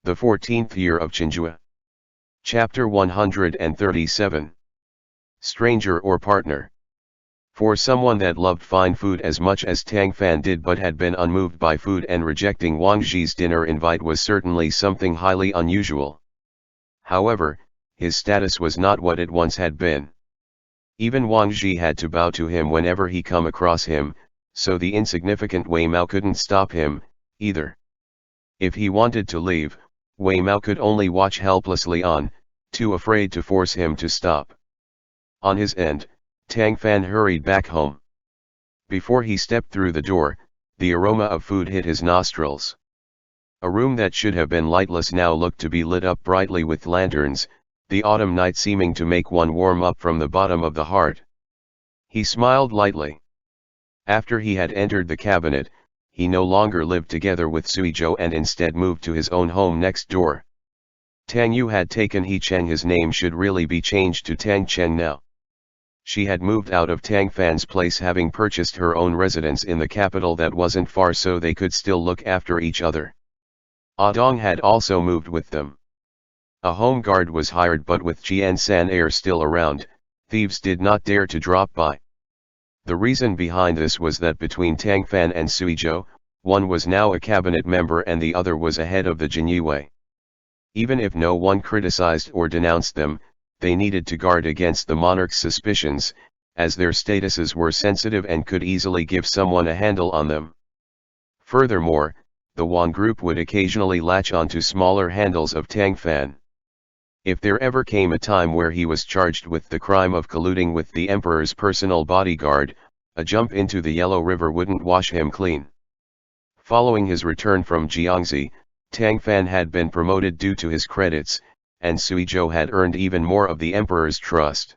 The 14th year of Chenghua. Chapter 137. Stranger or partner. For someone that loved fine food as much as Tang Fan did but had been unmoved by food and rejecting Wang Zhi's dinner invite was certainly something highly unusual. However, his status was not what it once had been. Even Wang Zhi had to bow to him whenever he come across him, so the insignificant Wei Mao couldn't stop him, either. If he wanted to leave, Wei Mao could only watch helplessly on, too afraid to force him to stop. On his end, Tang Fan hurried back home. Before he stepped through the door, the aroma of food hit his nostrils. A room that should have been lightless now looked to be lit up brightly with lanterns, the autumn night seeming to make one warm up from the bottom of the heart. He smiled lightly. After he had entered the cabinet, he no longer lived together with Suizhou and instead moved to his own home next door. Tang Yu had taken He Cheng. His name should really be changed to Tang Cheng now. She had moved out of Tang Fan's place, having purchased her own residence in the capital that wasn't far so they could still look after each other. Ah Dong had also moved with them. A home guard was hired, but with Jian San Air still around, thieves did not dare to drop by. The reason behind this was that between Tang Fan and Suizhou, one was now a cabinet member and the other was a head of the Jinyue. Even if no one criticized or denounced them, they needed to guard against the monarch's suspicions, as their statuses were sensitive and could easily give someone a handle on them. Furthermore, the Wan group would occasionally latch onto smaller handles of Tang Fan. If there ever came a time where he was charged with the crime of colluding with the emperor's personal bodyguard, a jump into the Yellow River wouldn't wash him clean. Following his return from Jiangxi, Tang Fan had been promoted due to his credits, and Suizhou had earned even more of the emperor's trust.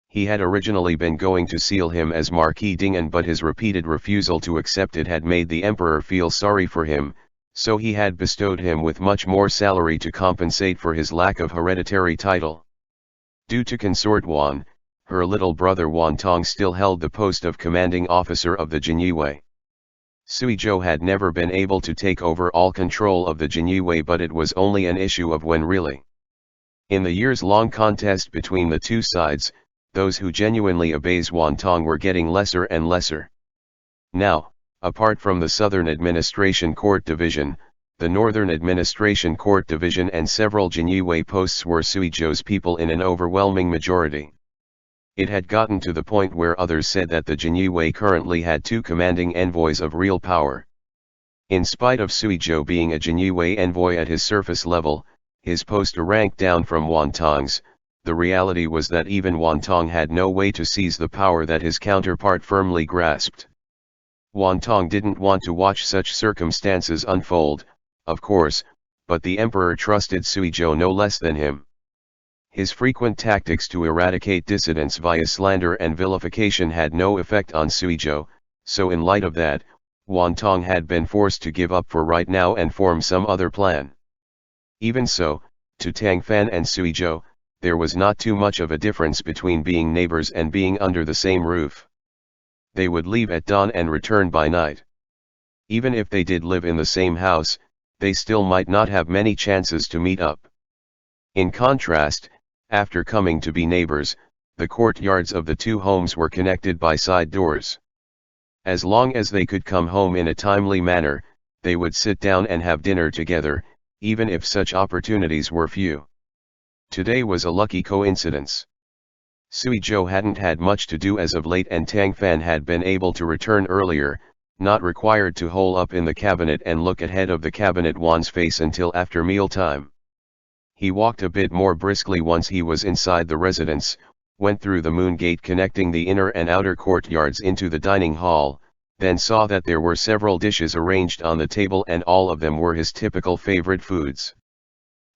He had originally been going to seal him as Marquis Ding'an, but his repeated refusal to accept it had made the emperor feel sorry for him, so he had bestowed him with much more salary to compensate for his lack of hereditary title. Due to consort Wan, her little brother Wan Tong still held the post of commanding officer of the Jinyue. Suizhou had never been able to take over all control of the Jinyue, but it was only an issue of when really. In the years-long contest between the two sides, those who genuinely obeys Wan Tong were getting lesser and lesser. Now, apart from the Southern Administration Court Division, the Northern Administration Court Division and several Jinyue posts were Suizhou's people in an overwhelming majority. It had gotten to the point where others said that the Jinyue currently had two commanding envoys of real power. In spite of Suizhou being a Jinyue envoy at his surface level, his post a rank down from Wan Tong's, the reality was that even Wan Tong had no way to seize the power that his counterpart firmly grasped. Wan Tong didn't want to watch such circumstances unfold, of course, but the emperor trusted Suizhou no less than him. His frequent tactics to eradicate dissidents via slander and vilification had no effect on Suizhou, so in light of that, Wan Tong had been forced to give up for right now and form some other plan. Even so, to Tang Fan and Suizhou, there was not too much of a difference between being neighbors and being under the same roof. They would leave at dawn and return by night. Even if they did live in the same house, they still might not have many chances to meet up. In contrast, after coming to be neighbors, the courtyards of the two homes were connected by side doors. As long as they could come home in a timely manner, they would sit down and have dinner together, even if such opportunities were few. Today was a lucky coincidence. Suizhou hadn't had much to do as of late, and Tang Fan had been able to return earlier, not required to hole up in the cabinet and look at head of the cabinet Wan's face until after mealtime. He walked a bit more briskly once he was inside the residence, went through the moon gate connecting the inner and outer courtyards into the dining hall, then saw that there were several dishes arranged on the table and all of them were his typical favorite foods.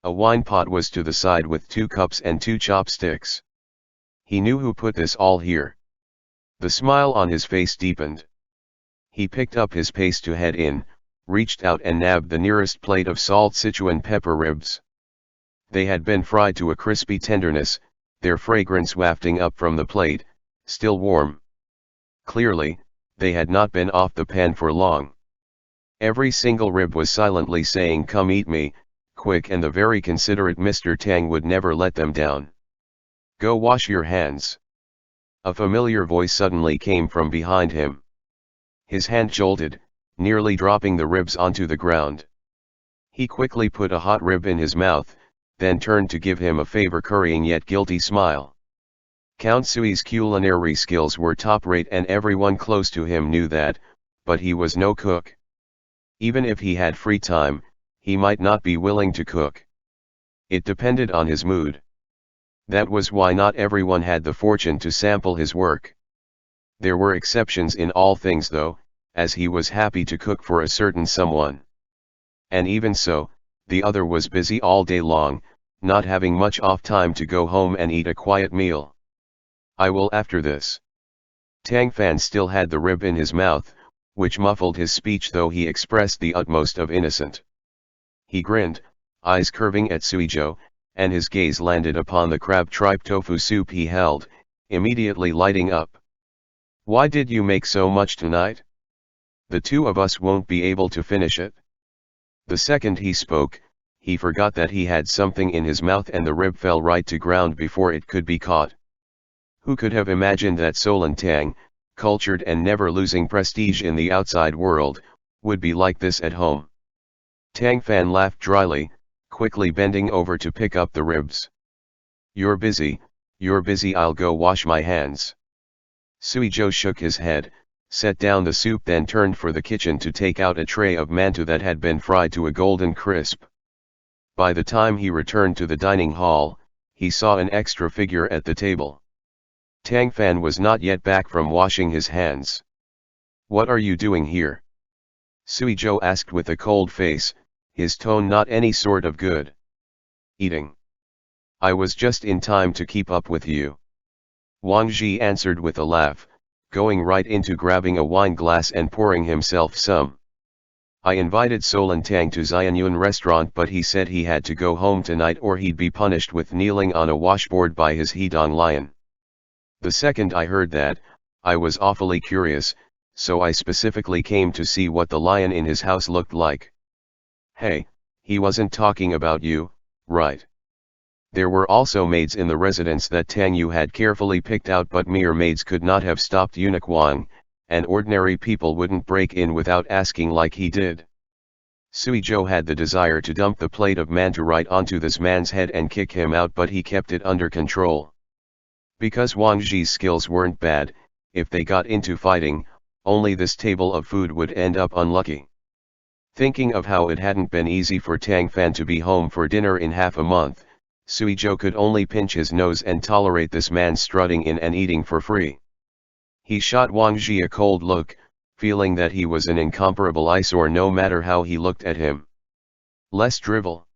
A wine pot was to the side with 2 cups and 2 chopsticks. He knew who put this all here. The smile on his face deepened. He picked up his pace to head in, reached out and nabbed the nearest plate of salt Sichuan pepper ribs. They had been fried to a crispy tenderness, their fragrance wafting up from the plate, still warm. Clearly, they had not been off the pan for long. Every single rib was silently saying, "Come eat me, quick, and the very considerate Mr. Tang would never let them down. "Go wash your hands." A familiar voice suddenly came from behind him. His hand jolted, nearly dropping the ribs onto the ground. He quickly put a hot rib in his mouth, then turned to give him a favor-currying yet guilty smile. Count Sui's culinary skills were top-rate and everyone close to him knew that, but he was no cook. Even if he had free time, he might not be willing to cook. It depended on his mood. That was why not everyone had the fortune to sample his work. There were exceptions in all things though, as he was happy to cook for a certain someone. And even so, the other was busy all day long, not having much off time to go home and eat a quiet meal. "I will after this." Tang Fan still had the rib in his mouth, which muffled his speech though he expressed the utmost of innocence. He grinned, eyes curving at Suizhou, and his gaze landed upon the crab tripe tofu soup he held, immediately lighting up. "Why did you make so much tonight? The two of us won't be able to finish it." The second he spoke, he forgot that he had something in his mouth and the rib fell right to ground before it could be caught. Who could have imagined that Solon Tang, cultured and never losing prestige in the outside world, would be like this at home? Tang Fan laughed dryly, quickly bending over to pick up the ribs. You're busy, I'll go wash my hands." Suizhou shook his head, set down the soup, then turned for the kitchen to take out a tray of mantou that had been fried to a golden crisp. By the time he returned to the dining hall, he saw an extra figure at the table. Tang Fan was not yet back from washing his hands. "What are you doing here?" Suizhou asked with a cold face, his tone not any sort of good. "Eating. I was just in time to keep up with you." Wang Zhi answered with a laugh, going right into grabbing a wine glass and pouring himself some. "I invited Solon Tang to Xianyuan restaurant, but he said he had to go home tonight or he'd be punished with kneeling on a washboard by his Hedong lion. The second I heard that, I was awfully curious, so I specifically came to see what the lion in his house looked like." "Hey, he wasn't talking about you, right?" There were also maids in the residence that Tang Yu had carefully picked out, but mere maids could not have stopped eunuch Wang, and ordinary people wouldn't break in without asking like he did. Suizhou had the desire to dump the plate of mantou right onto this man's head and kick him out, but he kept it under control. Because Wang Zhi's skills weren't bad, if they got into fighting, only this table of food would end up unlucky. Thinking of how it hadn't been easy for Tang Fan to be home for dinner in half a month, Suizhou could only pinch his nose and tolerate this man strutting in and eating for free. He shot Wang Zhi a cold look, feeling that he was an incomparable eyesore no matter how he looked at him. "Less drivel.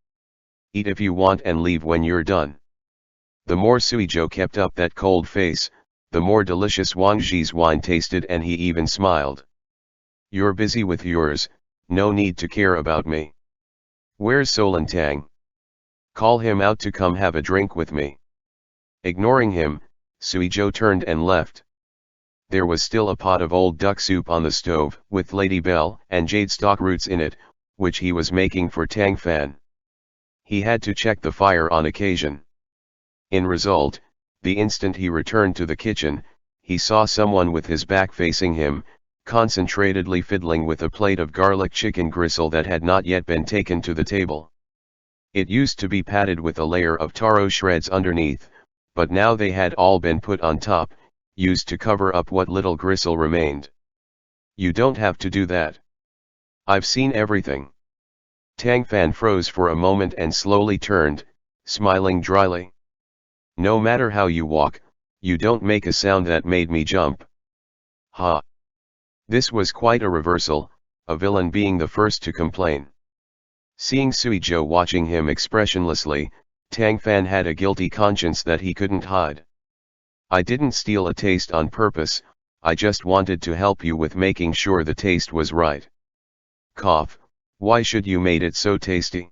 Eat if you want and leave when you're done." The more Suizhou kept up that cold face, the more delicious Wang Zhi's wine tasted, and he even smiled. "You're busy with yours, no need to care about me. Where's Solon Tang? Call him out to come have a drink with me." Ignoring him, Suizhou turned and left. There was still a pot of old duck soup on the stove, with Lady Belle and jade stalk roots in it, which he was making for Tang Fan. He had to check the fire on occasion. In result, the instant he returned to the kitchen, he saw someone with his back facing him, concentratedly fiddling with a plate of garlic chicken gristle that had not yet been taken to the table. It used to be padded with a layer of taro shreds underneath, but now they had all been put on top, used to cover up what little gristle remained. "You don't have to do that. I've seen everything." Tang Fan froze for a moment and slowly turned, smiling dryly. "No matter how you walk, you don't make a sound that made me jump." Ha! This was quite a reversal, a villain being the first to complain. Seeing Suizhou watching him expressionlessly, Tang Fan had a guilty conscience that he couldn't hide. "I didn't steal a taste on purpose, I just wanted to help you with making sure the taste was right." Cough, "Why should you made it so tasty?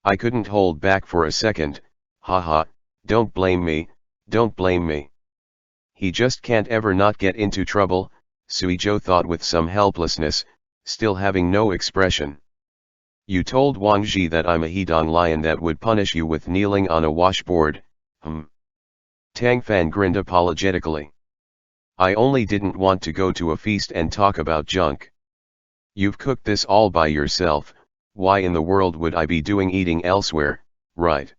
I couldn't hold back for a second, haha, don't blame me, don't blame me." He just can't ever not get into trouble, Suizhou thought with some helplessness, still having no expression. You told Wang Ji that I'm a Hedong lion that would punish you with kneeling on a washboard, Tang Fan grinned apologetically. I only didn't want to go to a feast and talk about junk. You've cooked this all by yourself, why in the world would I be doing eating elsewhere, right?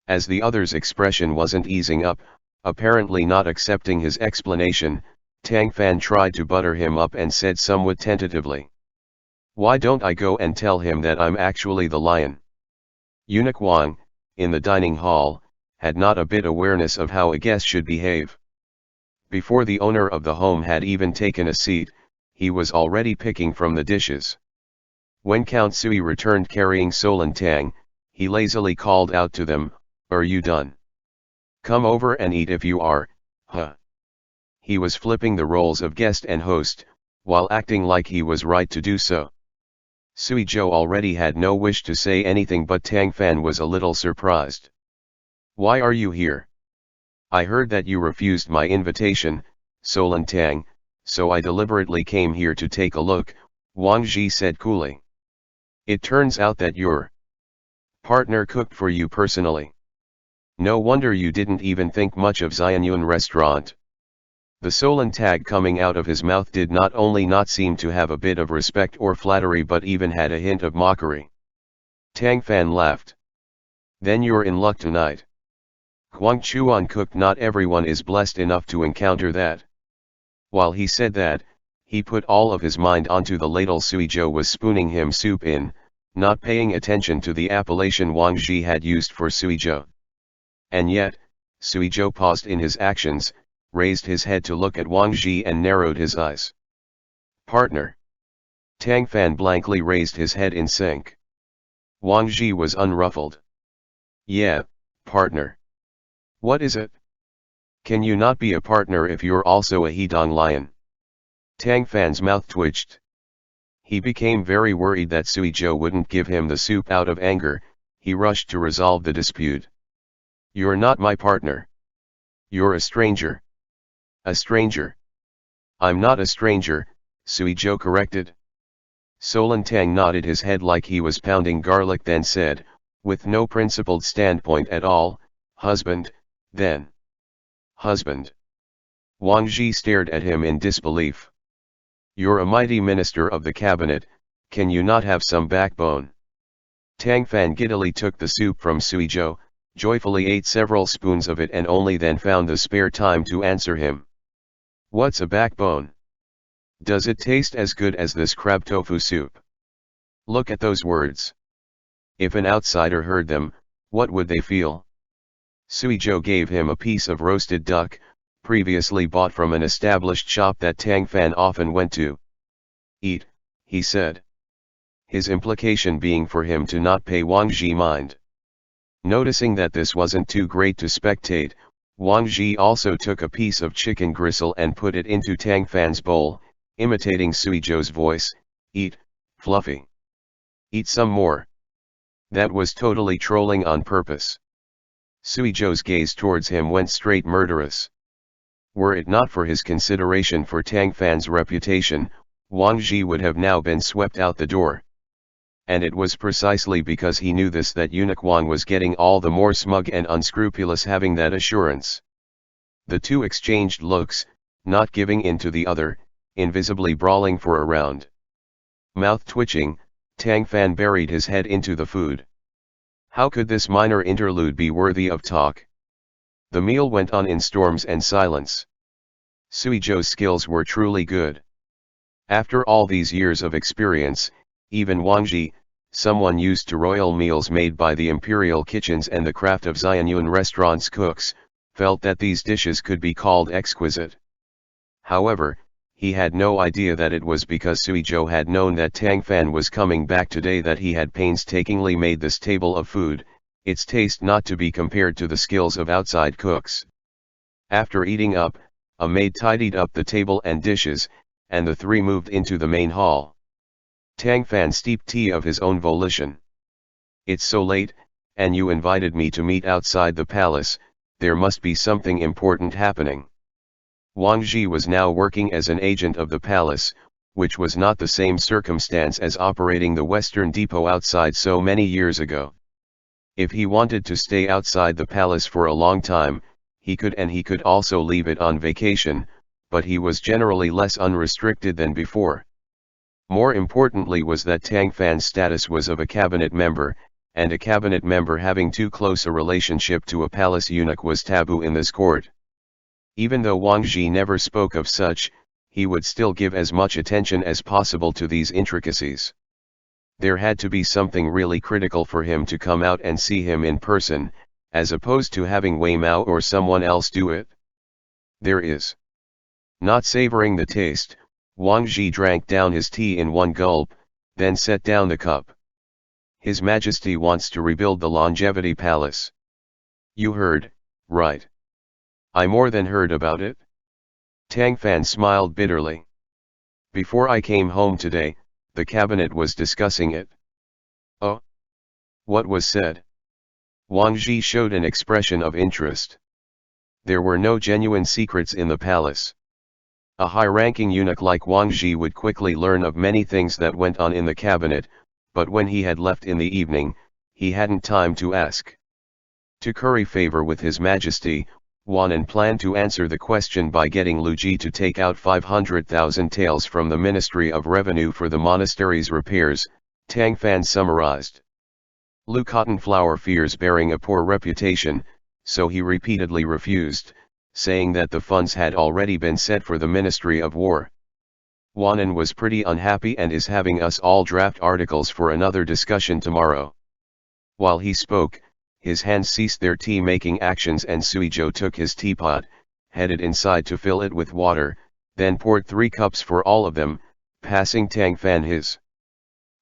As the other's expression wasn't easing up, apparently not accepting his explanation, Tang Fan tried to butter him up and said somewhat tentatively. Why don't I go and tell him that I'm actually the lion? Eunuch Wang, in the dining hall, had not a bit awareness of how a guest should behave. Before the owner of the home had even taken a seat, he was already picking from the dishes. When Count Sui returned carrying Solon Tang, he lazily called out to them, Are you done? Come over and eat if you are, huh? He was flipping the roles of guest and host, while acting like he was right to do so. Sui Zhou already had no wish to say anything, but Tang Fan was a little surprised. Why are you here? I heard that you refused my invitation, Solon Tang, so I deliberately came here to take a look, Wang Ji said coolly. It turns out that your partner cooked for you personally. No wonder you didn't even think much of Xianyuan restaurant. The Solon tag coming out of his mouth did not only not seem to have a bit of respect or flattery but even had a hint of mockery. Tang Fan laughed. Then you're in luck tonight. Huang Chuan cooked, not everyone is blessed enough to encounter that. While he said that, he put all of his mind onto the ladle Sui Zhou was spooning him soup in, not paying attention to the appellation Wang Ji had used for Sui Zhou. And yet, Sui Zhou paused in his actions, raised his head to look at Wang Ji and narrowed his eyes. Partner. Tang Fan blankly raised his head in sync. Wang Ji was unruffled. Yeah, partner. What is it? Can you not be a partner if you're also a Hedong lion? Tang Fan's mouth twitched. He became very worried that Sui Zhou wouldn't give him the soup out of anger. He rushed to resolve the dispute. You're not my partner. You're a stranger. A stranger. I'm not a stranger, Sui Zhou corrected. Solon Tang nodded his head like he was pounding garlic, then said, with no principled standpoint at all, husband, then. Husband. Wang Ji stared at him in disbelief. You're a mighty minister of the cabinet, can you not have some backbone? Tang Fan giddily took the soup from Sui Zhou, joyfully ate several spoons of it and only then found the spare time to answer him. What's a backbone? Does it taste as good as this crab tofu soup? Look at those words. If an outsider heard them, what would they feel? Sui Zhou gave him a piece of roasted duck, previously bought from an established shop that Tang Fan often went to. Eat, he said. His implication being for him to not pay Wang Ji mind. Noticing that this wasn't too great to spectate, Wang Ji also took a piece of chicken gristle and put it into Tang Fan's bowl, imitating Sui Zhou's voice, Eat, Fluffy. Eat some more. That was totally trolling on purpose. Sui Zhou's gaze towards him went straight murderous. Were it not for his consideration for Tang Fan's reputation, Wang Ji would have now been swept out the door. And it was precisely because he knew this that Eunuch Wang was getting all the more smug and unscrupulous having that assurance. The two exchanged looks, not giving in to the other, invisibly brawling for a round. Mouth twitching, Tang Fan buried his head into the food. How could this minor interlude be worthy of talk? The meal went on in storms and silence. Sui Zhou's skills were truly good. After all these years of experience, even Wang Ji, someone used to royal meals made by the imperial kitchens and the craft of Xianyuan restaurants' cooks, felt that these dishes could be called exquisite. However, he had no idea that it was because Sui Zhou had known that Tang Fan was coming back today that he had painstakingly made this table of food, its taste not to be compared to the skills of outside cooks. After eating up, a maid tidied up the table and dishes, and the three moved into the main hall. Tang Fan steeped tea of his own volition. It's so late, and you invited me to meet outside the palace, there must be something important happening. Wang Ji was now working as an agent of the palace, which was not the same circumstance as operating the Western Depot outside so many years ago. If he wanted to stay outside the palace for a long time, he could, and he could also leave it on vacation, but he was generally less unrestricted than before. More importantly was that Tang Fan's status was of a cabinet member, and a cabinet member having too close a relationship to a palace eunuch was taboo in this court. Even though Wang Zhi never spoke of such, he would still give as much attention as possible to these intricacies. There had to be something really critical for him to come out and see him in person, as opposed to having Wei Mao or someone else do it. There is. Not savoring the taste, Wang Zhi drank down his tea in one gulp, then set down the cup. His Majesty wants to rebuild the Longevity Palace. You heard, right? I more than heard about it. Tang Fan smiled bitterly. Before I came home today, the cabinet was discussing it. Oh? What was said? Wang Zhi showed an expression of interest. There were no genuine secrets in the palace. A high-ranking eunuch like Wang Zhi would quickly learn of many things that went on in the cabinet, but when he had left in the evening, he hadn't time to ask. To curry favor with His Majesty, Wanan planned to answer the question by getting Lu Ji to take out 500,000 taels from the Ministry of Revenue for the monastery's repairs, Tang Fan summarized. Lu Cotton Flower fears bearing a poor reputation, so he repeatedly refused, saying that the funds had already been set for the Ministry of War. Wanan was pretty unhappy and is having us all draft articles for another discussion tomorrow. While he spoke, his hands ceased their tea-making actions and Suizhou took his teapot, headed inside to fill it with water, then poured 3 cups for all of them, passing Tang Fan his.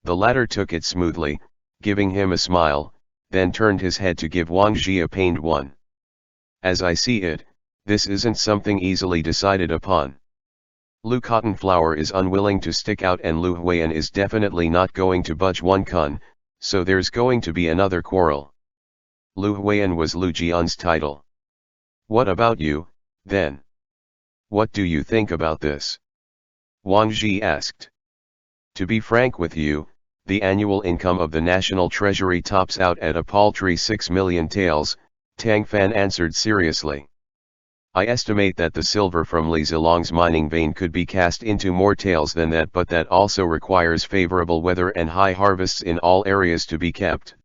The latter took it smoothly, giving him a smile, then turned his head to give Wang Zhi a pained one. As I see it, this isn't something easily decided upon. Lu Cotton Flower is unwilling to stick out and Lu Huiyan is definitely not going to budge one kun, so there's going to be another quarrel. Lu Huiyan was Lu Jian's title. What about you, then? What do you think about this? Wang Zhi asked. To be frank with you, the annual income of the national treasury tops out at a paltry 6 million taels, Tang Fan answered seriously. I estimate that the silver from Li Zilong's mining vein could be cast into more taels than that, but that also requires favorable weather and high harvests in all areas to be kept.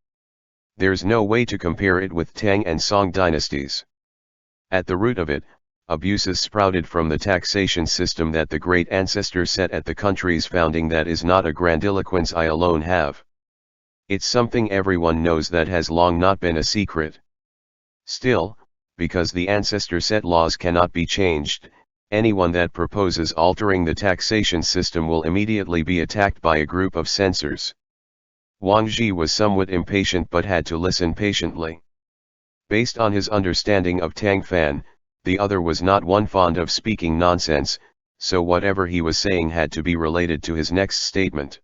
There's no way to compare it with Tang and Song dynasties. At the root of it, abuses sprouted from the taxation system that the great ancestors set at the country's founding. That is not a grandiloquence I alone have. It's something everyone knows that has long not been a secret. Still, because the ancestor set laws cannot be changed, anyone that proposes altering the taxation system will immediately be attacked by a group of censors. Wang Zhi was somewhat impatient but had to listen patiently. Based on his understanding of Tang Fan, the other was not one fond of speaking nonsense, so whatever he was saying had to be related to his next statement.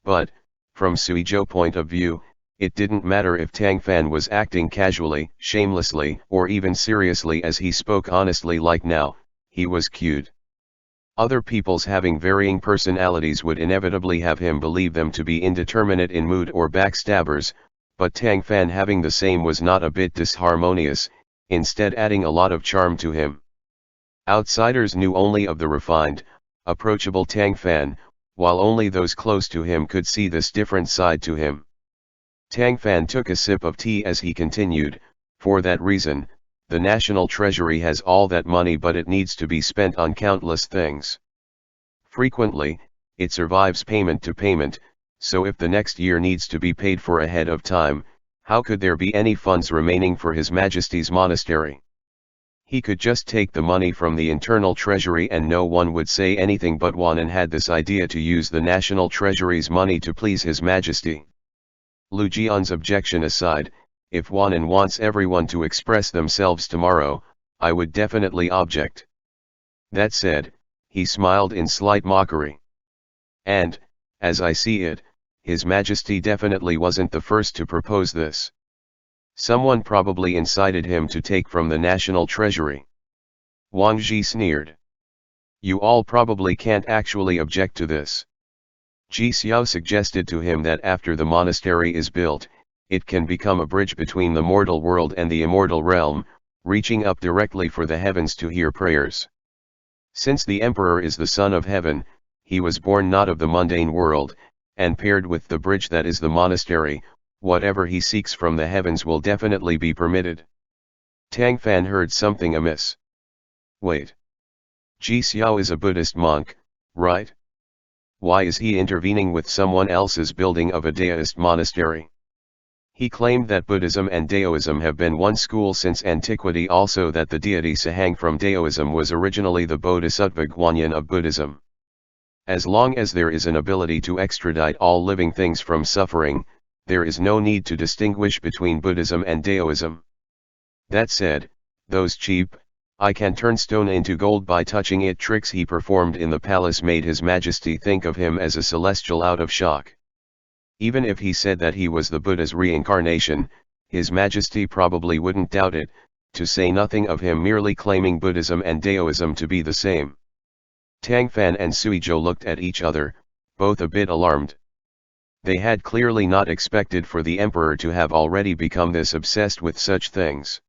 But, from Suizhou's point of view, it didn't matter if Tang Fan was acting casually, shamelessly, or even seriously. As he spoke honestly like now, he was cued. Other people's having varying personalities would inevitably have him believe them to be indeterminate in mood or backstabbers, but Tang Fan having the same was not a bit disharmonious, instead adding a lot of charm to him. Outsiders knew only of the refined, approachable Tang Fan, while only those close to him could see this different side to him. Tang Fan took a sip of tea as he continued, for that reason, the national treasury has all that money, but it needs to be spent on countless things. Frequently, it survives payment to payment, so if the next year needs to be paid for ahead of time, how could there be any funds remaining for His Majesty's monastery? He could just take the money from the internal treasury and no one would say anything, but Wanan had this idea to use the national treasury's money to please His Majesty. Lu Jian's objection aside, if Wanan wants everyone to express themselves tomorrow, I would definitely object. That said, he smiled in slight mockery. And, as I see it, His Majesty definitely wasn't the first to propose this. Someone probably incited him to take from the national treasury. Wang Zhi sneered. You all probably can't actually object to this. Ji Xiao suggested to him that after the monastery is built, it can become a bridge between the mortal world and the immortal realm, reaching up directly for the heavens to hear prayers. Since the emperor is the son of heaven, he was born not of the mundane world, and paired with the bridge that is the monastery, whatever he seeks from the heavens will definitely be permitted. Tang Fan heard something amiss. Wait. Ji Xiao is a Buddhist monk, right? Why is he intervening with someone else's building of a Daoist monastery? He claimed that Buddhism and Daoism have been one school since antiquity, also that the deity Sahang from Daoism was originally the Bodhisattva Guanyin of Buddhism. As long as there is an ability to extradite all living things from suffering, there is no need to distinguish between Buddhism and Daoism. That said, those cheap, I can turn stone into gold by touching it tricks he performed in the palace made His Majesty think of him as a celestial out of shock. Even if he said that he was the Buddha's reincarnation, His Majesty probably wouldn't doubt it, to say nothing of him merely claiming Buddhism and Daoism to be the same. Tang Fan and Suizhou looked at each other, both a bit alarmed. They had clearly not expected for the emperor to have already become this obsessed with such things.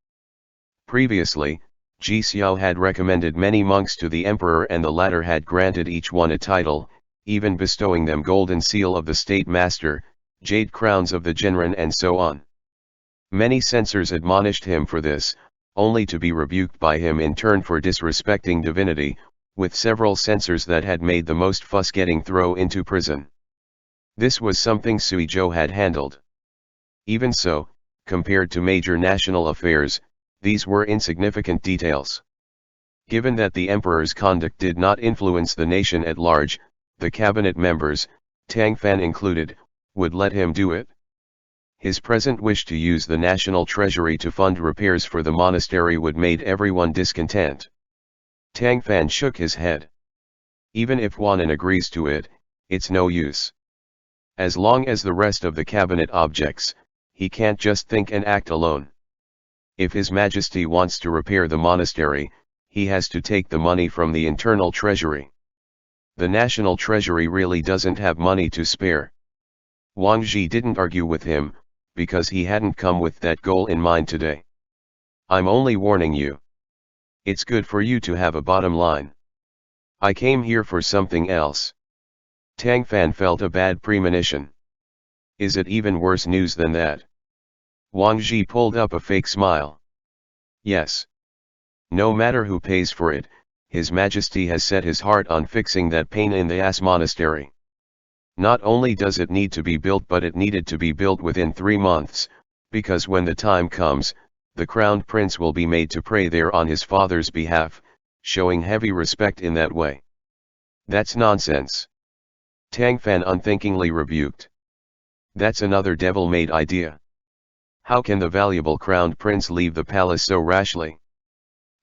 Previously, Ji Xiao had recommended many monks to the emperor, and the latter had granted each one a title, even bestowing them golden seal of the state master, jade crowns of the Genren, and so on. Many censors admonished him for this, only to be rebuked by him in turn for disrespecting divinity, with several censors that had made the most fuss getting thrown into prison. This was something Suizhou had handled. Even so, compared to major national affairs, these were insignificant details. Given that the emperor's conduct did not influence the nation at large, the cabinet members, Tang Fan included, would let him do it. His present wish to use the national treasury to fund repairs for the monastery would made everyone discontent. Tang Fan shook his head. Even if Huanan agrees to it, it's no use. As long as the rest of the cabinet objects, he can't just think and act alone. If His Majesty wants to repair the monastery, he has to take the money from the internal treasury. The national treasury really doesn't have money to spare. Wang Zhi didn't argue with him, because he hadn't come with that goal in mind today. I'm only warning you. It's good for you to have a bottom line. I came here for something else. Tang Fan felt a bad premonition. Is it even worse news than that? Wang Zhi pulled up a fake smile. Yes. No matter who pays for it, His Majesty has set his heart on fixing that pain in the ass monastery. Not only does it need to be built, but it needed to be built within 3 months, because when the time comes, the crowned prince will be made to pray there on his father's behalf, showing heavy respect in that way. That's nonsense. Tang Fan unthinkingly rebuked. That's another devil-made idea. How can the valuable crowned prince leave the palace so rashly?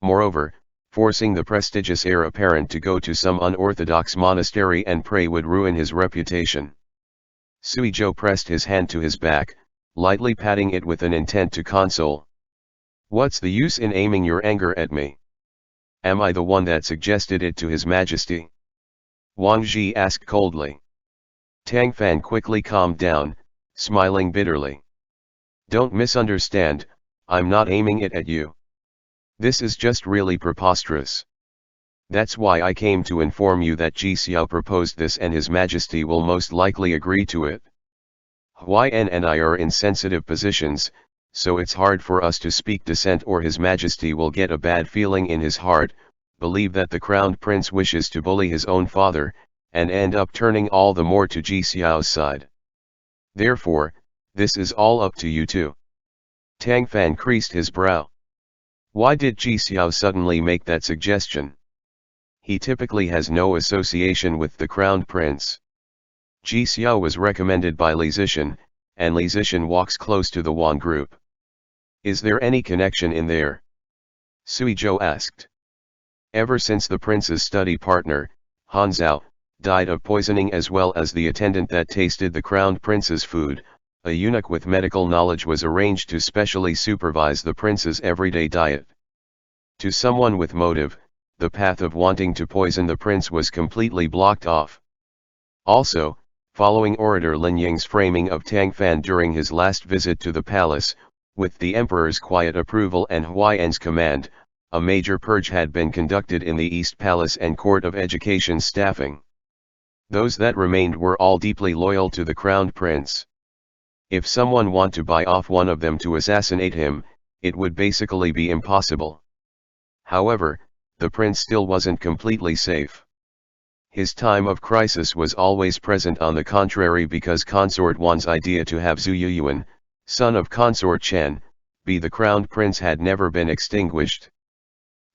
Moreover, forcing the prestigious heir apparent to go to some unorthodox monastery and pray would ruin his reputation. Suizhou pressed his hand to his back, lightly patting it with an intent to console. What's the use in aiming your anger at me? Am I the one that suggested it to His Majesty? Wang Zhi asked coldly. Tang Fan quickly calmed down, smiling bitterly. Don't misunderstand, I'm not aiming it at you. This is just really preposterous. That's why I came to inform you that Ji Xiao proposed this and His Majesty will most likely agree to it. Huayan and I are in sensitive positions, so it's hard for us to speak dissent, or His Majesty will get a bad feeling in his heart, believe that the crowned prince wishes to bully his own father, and end up turning all the more to Ji Xiao's side. Therefore, this is all up to you two. Tang Fan creased his brow. Why did Ji Xiao suddenly make that suggestion? He typically has no association with the crowned prince. Ji Xiao was recommended by Li Zishan, and Li Zishan walks close to the Wan group. Is there any connection in there? Suizhou asked. Ever since the prince's study partner, Han Zhao, died of poisoning, as well as the attendant that tasted the crowned prince's food, a eunuch with medical knowledge was arranged to specially supervise the prince's everyday diet. To someone with motive, the path of wanting to poison the prince was completely blocked off. Also, following orator Lin Ying's framing of Tang Fan during his last visit to the palace, with the emperor's quiet approval and Huaiyan's command, a major purge had been conducted in the East Palace and Court of Education staffing. Those that remained were all deeply loyal to the crowned prince. If someone wanted to buy off one of them to assassinate him, it would basically be impossible. However, the prince still wasn't completely safe. His time of crisis was always present, on the contrary, because Consort Wan's idea to have Zhu Yuyuan, son of Consort Chen, be the crowned prince had never been extinguished.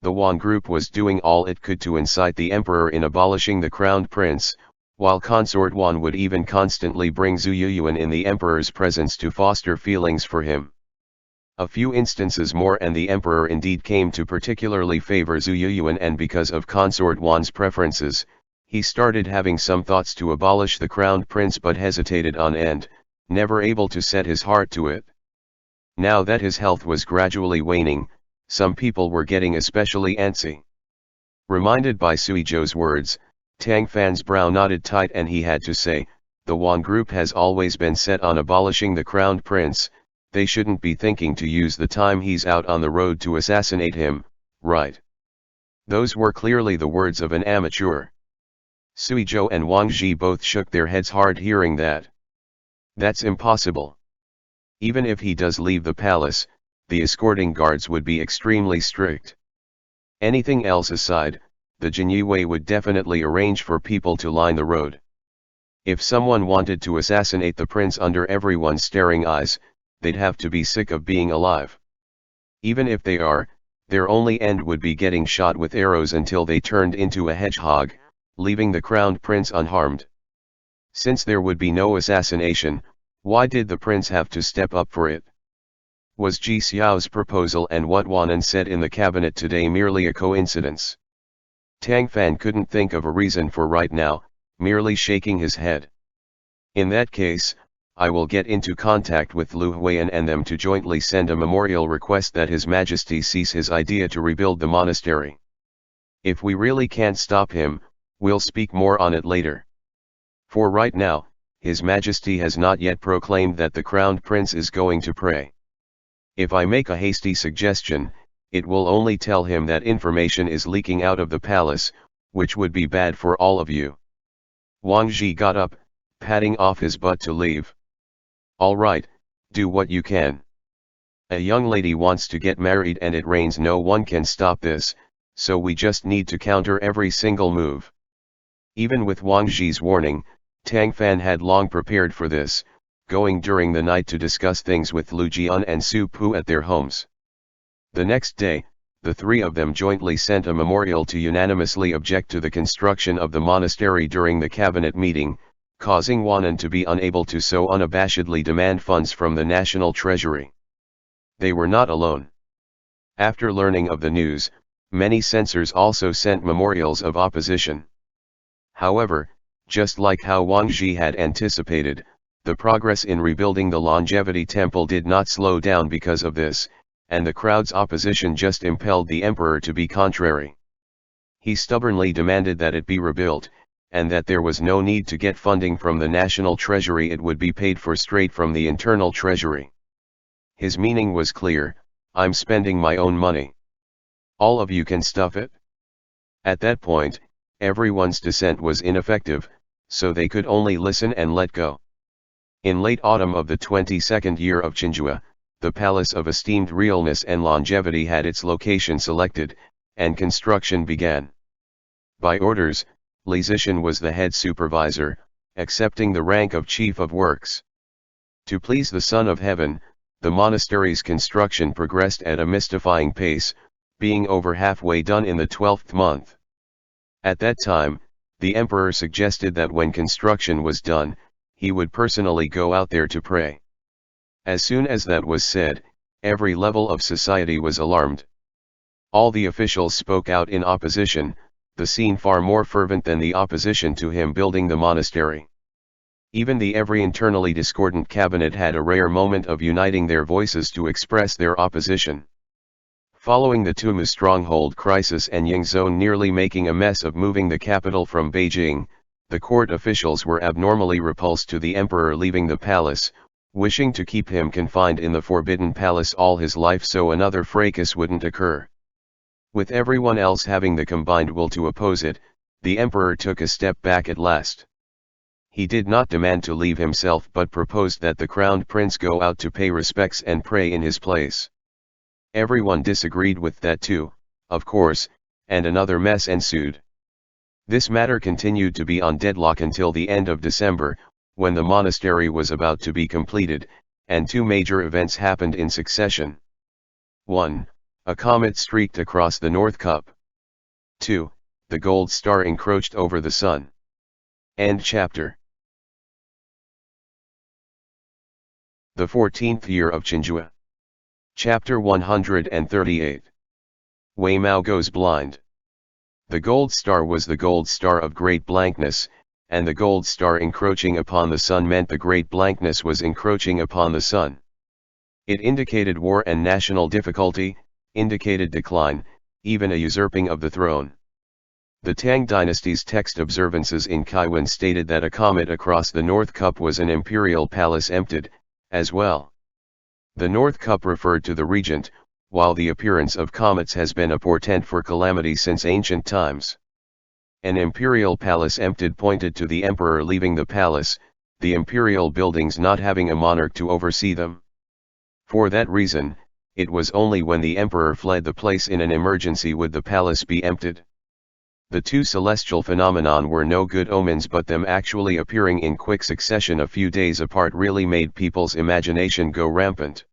The Wan group was doing all it could to incite the emperor in abolishing the crowned prince, while Consort Wan would even constantly bring Zhu Yuyuan in the emperor's presence to foster feelings for him. A few instances more and the emperor indeed came to particularly favor Zhu Yuyuan, and because of Consort Wan's preferences, he started having some thoughts to abolish the crowned prince but hesitated on end, never able to set his heart to it. Now that his health was gradually waning, some people were getting especially antsy. Reminded by Sui Zhou's words, Tang Fan's brow knotted tight and he had to say, the Wan group has always been set on abolishing the crowned prince, they shouldn't be thinking to use the time he's out on the road to assassinate him, right? Those were clearly the words of an amateur. Sui Zhou and Wang Zhi both shook their heads hard hearing that. That's impossible. Even if he does leave the palace, the escorting guards would be extremely strict. Anything else aside, the Jinyue would definitely arrange for people to line the road. If someone wanted to assassinate the prince under everyone's staring eyes, they'd have to be sick of being alive. Even if they are, their only end would be getting shot with arrows until they turned into a hedgehog, leaving the crowned prince unharmed. Since there would be no assassination, why did the prince have to step up for it? Was Ji Xiao's proposal and what Wanan said in the cabinet today merely a coincidence? Tang Fan couldn't think of a reason for right now, merely shaking his head. In that case, I will get into contact with Lu Huiyan and them to jointly send a memorial request that His Majesty cease his idea to rebuild the monastery. If we really can't stop him, we'll speak more on it later. For right now, His Majesty has not yet proclaimed that the crowned prince is going to pray. If I make a hasty suggestion, it will only tell him that information is leaking out of the palace, which would be bad for all of you. Wang Zhi got up, patting off his butt to leave. All right, do what you can. A young lady wants to get married and it rains, no one can stop this, so we just need to counter every single move. Even with Wang Zhi's warning, Tang Fan had long prepared for this, going during the night to discuss things with Lu Jian and Su Pu at their homes. The next day, the three of them jointly sent a memorial to unanimously object to the construction of the monastery during the cabinet meeting, causing Wanan to be unable to so unabashedly demand funds from the national treasury. They were not alone. After learning of the news, many censors also sent memorials of opposition. However, just like how Wang Zhi had anticipated, the progress in rebuilding the Longevity Temple did not slow down because of this, and the crowd's opposition just impelled the emperor to be contrary. He stubbornly demanded that it be rebuilt, and that there was no need to get funding from the national treasury, it would be paid for straight from the internal treasury. His meaning was clear: I'm spending my own money. All of you can stuff it. At that point, everyone's dissent was ineffective, so they could only listen and let go. In late autumn of the 22nd year of Chenghua, the Palace of Esteemed Realness and Longevity had its location selected, and construction began. By orders, Li Zishan was the head supervisor, accepting the rank of Chief of Works. To please the Son of Heaven, the monastery's construction progressed at a mystifying pace, being over halfway done in the 12th month. At that time, the emperor suggested that when construction was done, he would personally go out there to pray. As soon as that was said, every level of society was alarmed. All the officials spoke out in opposition, the scene far more fervent than the opposition to him building the monastery. Even the every internally discordant cabinet had a rare moment of uniting their voices to express their opposition. Following the Tumu stronghold crisis and Yingzhou nearly making a mess of moving the capital from Beijing, the court officials were abnormally repulsed to the emperor leaving the palace, wishing to keep him confined in the Forbidden Palace all his life so another fracas wouldn't occur. With everyone else having the combined will to oppose it, the emperor took a step back at last. He did not demand to leave himself but proposed that the crowned prince go out to pay respects and pray in his place. Everyone disagreed with that too, of course, and another mess ensued. This matter continued to be on deadlock until the end of December, when the monastery was about to be completed, and two major events happened in succession. 1. A comet streaked across the North Cup. 2. The gold star encroached over the sun. End chapter. The 14th year of Chenghua. Chapter 138. Wei Mao goes blind. The gold star was the gold star of great blankness, and the gold star encroaching upon the sun meant the great blankness was encroaching upon the sun. It indicated war and national difficulty, indicated decline, even a usurping of the throne. The Tang dynasty's text observances in Kaiwan stated that a comet across the North Cup was an imperial palace emptied, as well. The North Cup referred to the regent, while the appearance of comets has been a portent for calamity since ancient times. An imperial palace emptied pointed to the emperor leaving the palace, the imperial buildings not having a monarch to oversee them. For that reason, it was only when the emperor fled the place in an emergency would the palace be emptied. The two celestial phenomenon were no good omens, but them actually appearing in quick succession a few days apart really made people's imagination go rampant.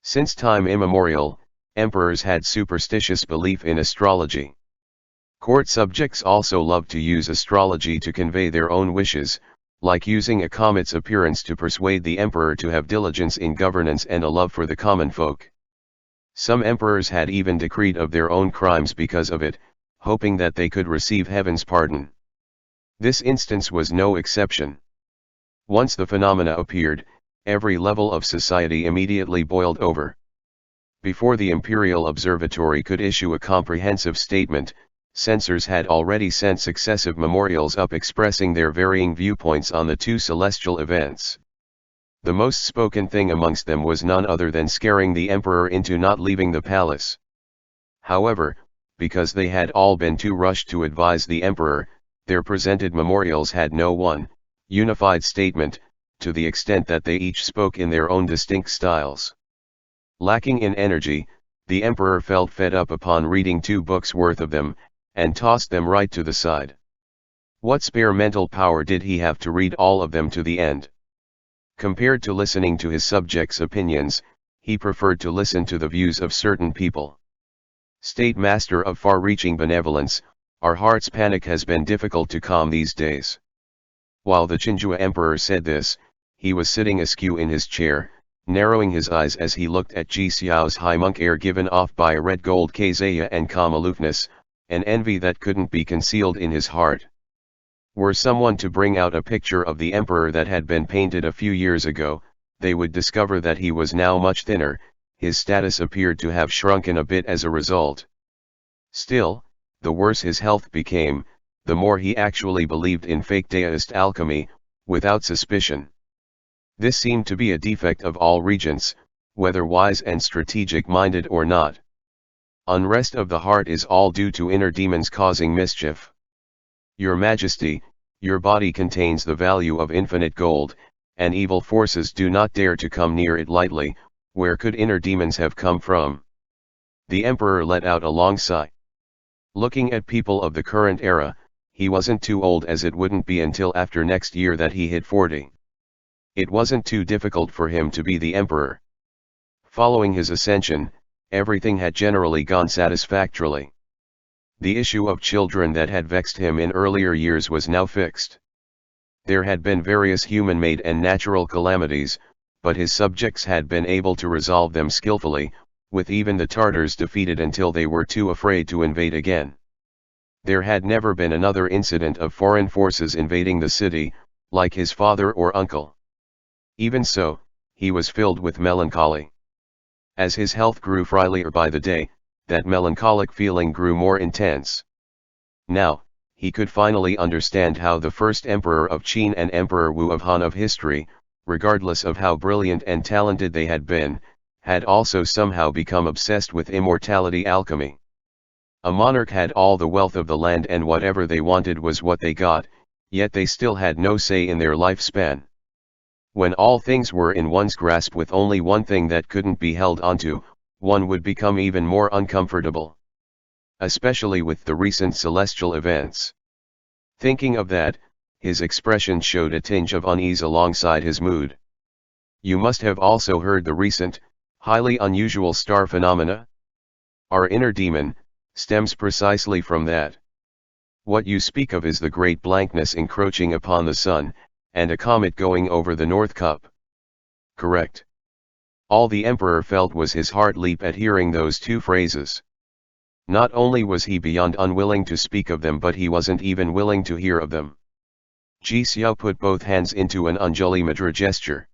Since time immemorial, emperors had superstitious belief in astrology. Court subjects also loved to use astrology to convey their own wishes, like using a comet's appearance to persuade the emperor to have diligence in governance and a love for the common folk. Some emperors had even decreed of their own crimes because of it, hoping that they could receive heaven's pardon. This instance was no exception. Once the phenomena appeared, every level of society immediately boiled over. Before the Imperial Observatory could issue a comprehensive statement, censors had already sent successive memorials up expressing their varying viewpoints on the two celestial events. The most spoken thing amongst them was none other than scaring the emperor into not leaving the palace. However, because they had all been too rushed to advise the emperor, their presented memorials had no one, unified statement, to the extent that they each spoke in their own distinct styles. Lacking in energy, the emperor felt fed up upon reading 2 books worth of them, and tossed them right to the side. What spare mental power did he have to read all of them to the end? Compared to listening to his subjects' opinions, he preferred to listen to the views of certain people. State master of far-reaching benevolence, our heart's panic has been difficult to calm these days. While the Chenghua emperor said this, he was sitting askew in his chair, narrowing his eyes as he looked at Ji Xiao's high monk air given off by a red gold kazaya and calm aloofness, an envy that couldn't be concealed in his heart. Were someone to bring out a picture of the emperor that had been painted a few years ago, they would discover that he was now much thinner. His status appeared to have shrunken a bit as a result. Still, the worse his health became, the more he actually believed in fake deist alchemy, without suspicion. This seemed to be a defect of all regents, whether wise and strategic-minded or not. Unrest of the heart is all due to inner demons causing mischief. Your Majesty, your body contains the value of infinite gold, and evil forces do not dare to come near it lightly. Where could inner demons have come from? The emperor let out a long sigh. Looking at people of the current era, he wasn't too old, as it wouldn't be until after next year that he hit 40. It wasn't too difficult for him to be the emperor. Following his ascension, everything had generally gone satisfactorily. The issue of children that had vexed him in earlier years was now fixed. There had been various human-made and natural calamities, but his subjects had been able to resolve them skillfully, with even the Tartars defeated until they were too afraid to invade again. There had never been another incident of foreign forces invading the city, like his father or uncle. Even so, he was filled with melancholy. As his health grew frailer by the day, that melancholic feeling grew more intense. Now, he could finally understand how the first emperor of Qin and Emperor Wu of Han of history, regardless of how brilliant and talented they had been, had also somehow become obsessed with immortality alchemy. A monarch had all the wealth of the land and whatever they wanted was what they got, yet they still had no say in their lifespan. When all things were in one's grasp with only one thing that couldn't be held onto, one would become even more uncomfortable. Especially with the recent celestial events. Thinking of that, his expression showed a tinge of unease alongside his mood. You must have also heard the recent, highly unusual star phenomena? Our inner demon stems precisely from that. What you speak of is the great blankness encroaching upon the sun, and a comet going over the North Cup. Correct. All the emperor felt was his heart leap at hearing those two phrases. Not only was he beyond unwilling to speak of them, but he wasn't even willing to hear of them. Ji Xiao put both hands into an Anjali Mudra gesture.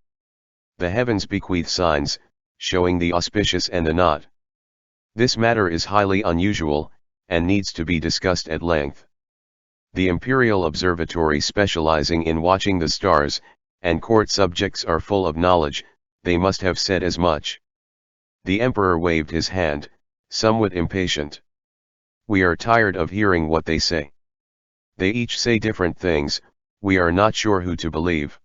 The heavens bequeath signs, showing the auspicious and the not. This matter is highly unusual, and needs to be discussed at length. The Imperial Observatory specializing in watching the stars, and court subjects are full of knowledge, they must have said as much. The emperor waved his hand, somewhat impatient. We are tired of hearing what they say. They each say different things, we are not sure who to believe.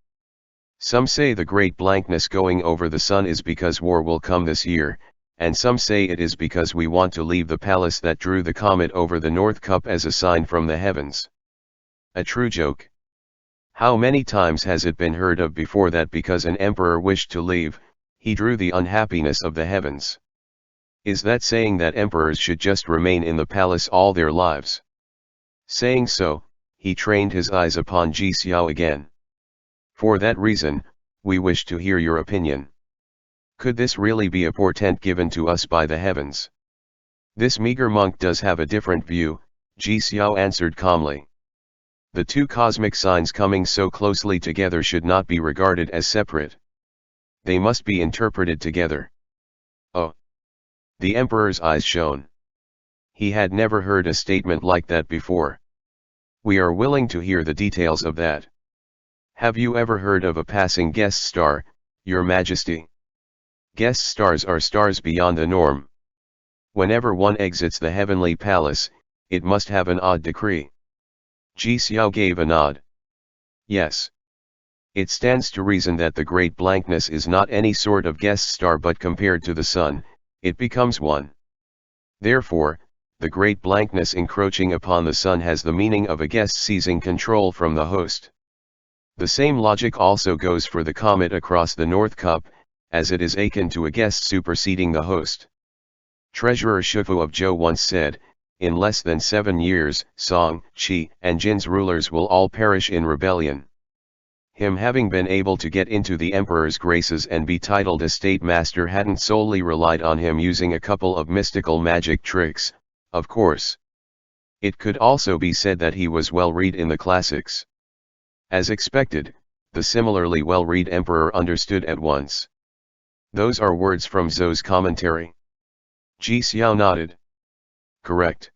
Some say the great blankness going over the sun is because war will come this year, and some say it is because we want to leave the palace that drew the comet over the North Cup as a sign from the heavens. A true joke. How many times has it been heard of before that because an emperor wished to leave, he drew the unhappiness of the heavens? Is that saying that emperors should just remain in the palace all their lives? Saying so, he trained his eyes upon Ji Xiao again. For that reason, we wish to hear your opinion. Could this really be a portent given to us by the heavens? This meager monk does have a different view, Ji Xiao answered calmly. The two cosmic signs coming so closely together should not be regarded as separate. They must be interpreted together. Oh! The emperor's eyes shone. He had never heard a statement like that before. We are willing to hear the details of that. Have you ever heard of a passing guest star, Your Majesty? Guest stars are stars beyond the norm. Whenever one exits the heavenly palace, it must have an odd decree. Ji Xiao gave a nod. Yes. It stands to reason that the great blankness is not any sort of guest star, but compared to the sun, it becomes one. Therefore, the great blankness encroaching upon the sun has the meaning of a guest seizing control from the host. The same logic also goes for the comet across the North Cup, as it is akin to a guest superseding the host. Treasurer Shifu of Zhou once said, in less than 7 years, Song, Qi, and Jin's rulers will all perish in rebellion. Him having been able to get into the emperor's graces and be titled a state master hadn't solely relied on him using a couple of mystical magic tricks, of course. It could also be said that he was well read in the classics. As expected, the similarly well read emperor understood at once. Those are words from Zhou's commentary. Ji Xiao nodded. Correct.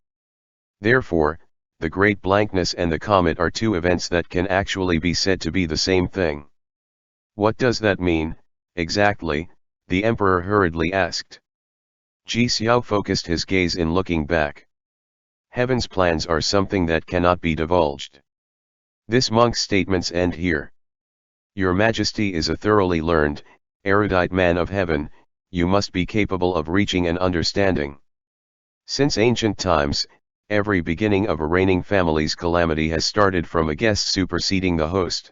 Therefore, the great blankness and the comet are two events that can actually be said to be the same thing. What does that mean, exactly? The emperor hurriedly asked. Ji Xiao focused his gaze in looking back. Heaven's plans are something that cannot be divulged. This monk's statements end here. Your Majesty is a thoroughly learned, erudite man of heaven, you must be capable of reaching an understanding. Since ancient times, every beginning of a reigning family's calamity has started from a guest superseding the host.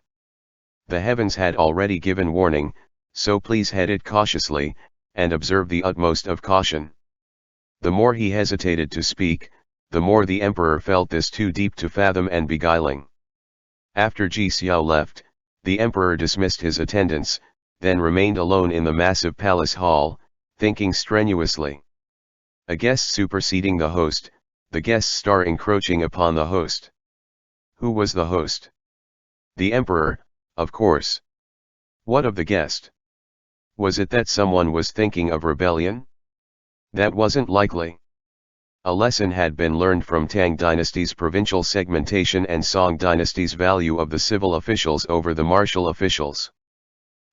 The heavens had already given warning, so please head it cautiously, and observe the utmost of caution. The more he hesitated to speak, the more the emperor felt this too deep to fathom and beguiling. After Ji Xiao left, the emperor dismissed his attendants, then remained alone in the massive palace hall, thinking strenuously. A guest superseding the host, the guest star encroaching upon the host. Who was the host? The emperor, of course. What of the guest? Was it that someone was thinking of rebellion? That wasn't likely. A lesson had been learned from Tang Dynasty's provincial segmentation and Song Dynasty's value of the civil officials over the martial officials.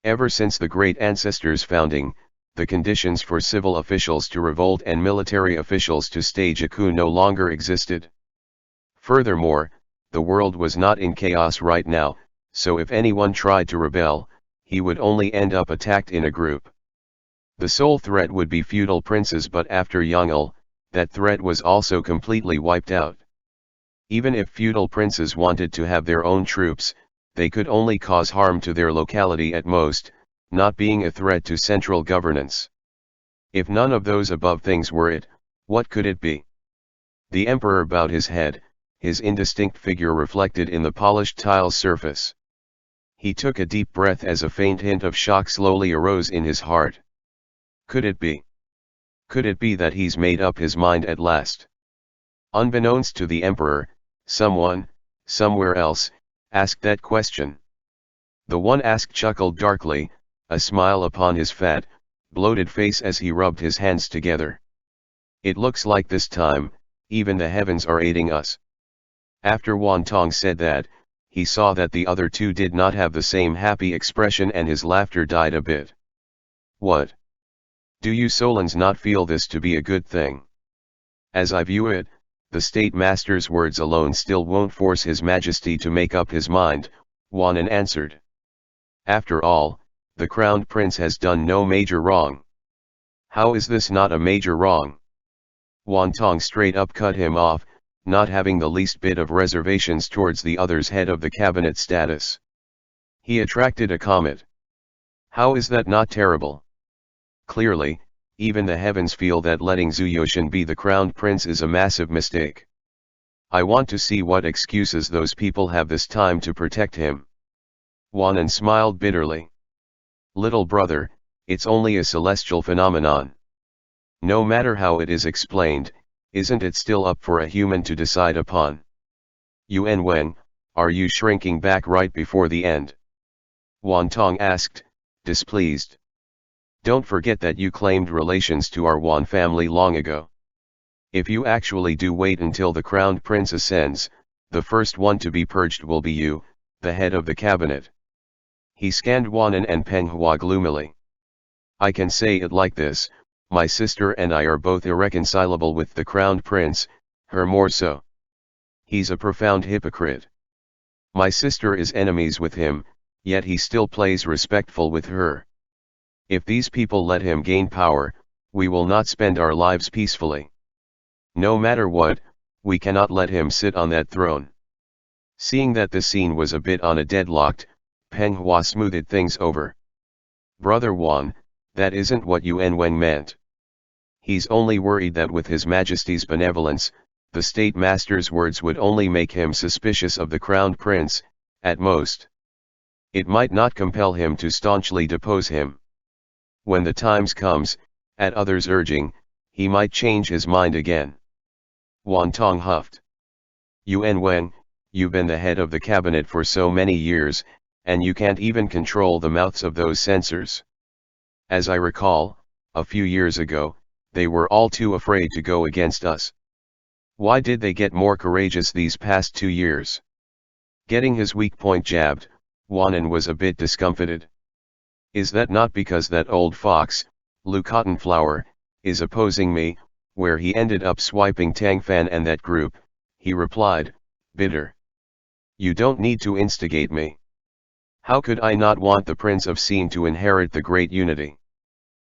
Ever since the great ancestors' founding, the conditions for civil officials to revolt and military officials to stage a coup no longer existed. Furthermore, the world was not in chaos right now, so if anyone tried to rebel, he would only end up attacked in a group. The sole threat would be feudal princes, but after Yongle, that threat was also completely wiped out. Even if feudal princes wanted to have their own troops, they could only cause harm to their locality at most, not being a threat to central governance. If none of those above things were it, what could it be? The emperor bowed his head, his indistinct figure reflected in the polished tile surface. He took a deep breath as a faint hint of shock slowly arose in his heart. Could it be? Could it be that he's made up his mind at last? Unbeknownst to the emperor, someone, somewhere else, asked that question. The one asked chuckled darkly, a smile upon his fat, bloated face as he rubbed his hands together. It looks like this time, even the heavens are aiding us. After Wan Tong said that, he saw that the other two did not have the same happy expression and his laughter died a bit. What? Do you Solons not feel this to be a good thing? As I view it, the state master's words alone still won't force his majesty to make up his mind, Wanan answered. After all, the crowned prince has done no major wrong. How is this not a major wrong? Wan Tong straight up cut him off, not having the least bit of reservations towards the other's head of the cabinet status. He attracted a comet. How is that not terrible? Clearly, even the heavens feel that letting Zhu Yoshan be the crowned prince is a massive mistake. I want to see what excuses those people have this time to protect him. Wanan smiled bitterly. Little brother, it's only a celestial phenomenon. No matter how it is explained, isn't it still up for a human to decide upon? Yuan Wen, are you shrinking back right before the end? Wan Tong asked, displeased. Don't forget that you claimed relations to our Wan family long ago. If you actually do wait until the crowned prince ascends, the first one to be purged will be you, the head of the cabinet. He scanned Wanan and Penghua gloomily. I can say it like this, my sister and I are both irreconcilable with the crowned prince, her more so. He's a profound hypocrite. My sister is enemies with him, yet he still plays respectful with her. If these people let him gain power, we will not spend our lives peacefully. No matter what, we cannot let him sit on that throne. Seeing that the scene was a bit on a deadlocked, Penghua smoothed things over. Brother Wan, that isn't what Yuan Weng meant. He's only worried that with His Majesty's benevolence, the state master's words would only make him suspicious of the crowned prince, at most. It might not compel him to staunchly depose him. When the times comes, at others' urging, he might change his mind again. Wan Tong huffed. Yuan Wen, you've been the head of the cabinet for so many years, and you can't even control the mouths of those censors. As I recall, a few years ago, they were all too afraid to go against us. Why did they get more courageous these past 2 years? Getting his weak point jabbed, Wanan was a bit discomfited. Is that not because that old fox, Lu Cottonflower, is opposing me, where he ended up swiping Tang Fan and that group, he replied, bitter. You don't need to instigate me. How could I not want the Prince of Xin to inherit the great unity?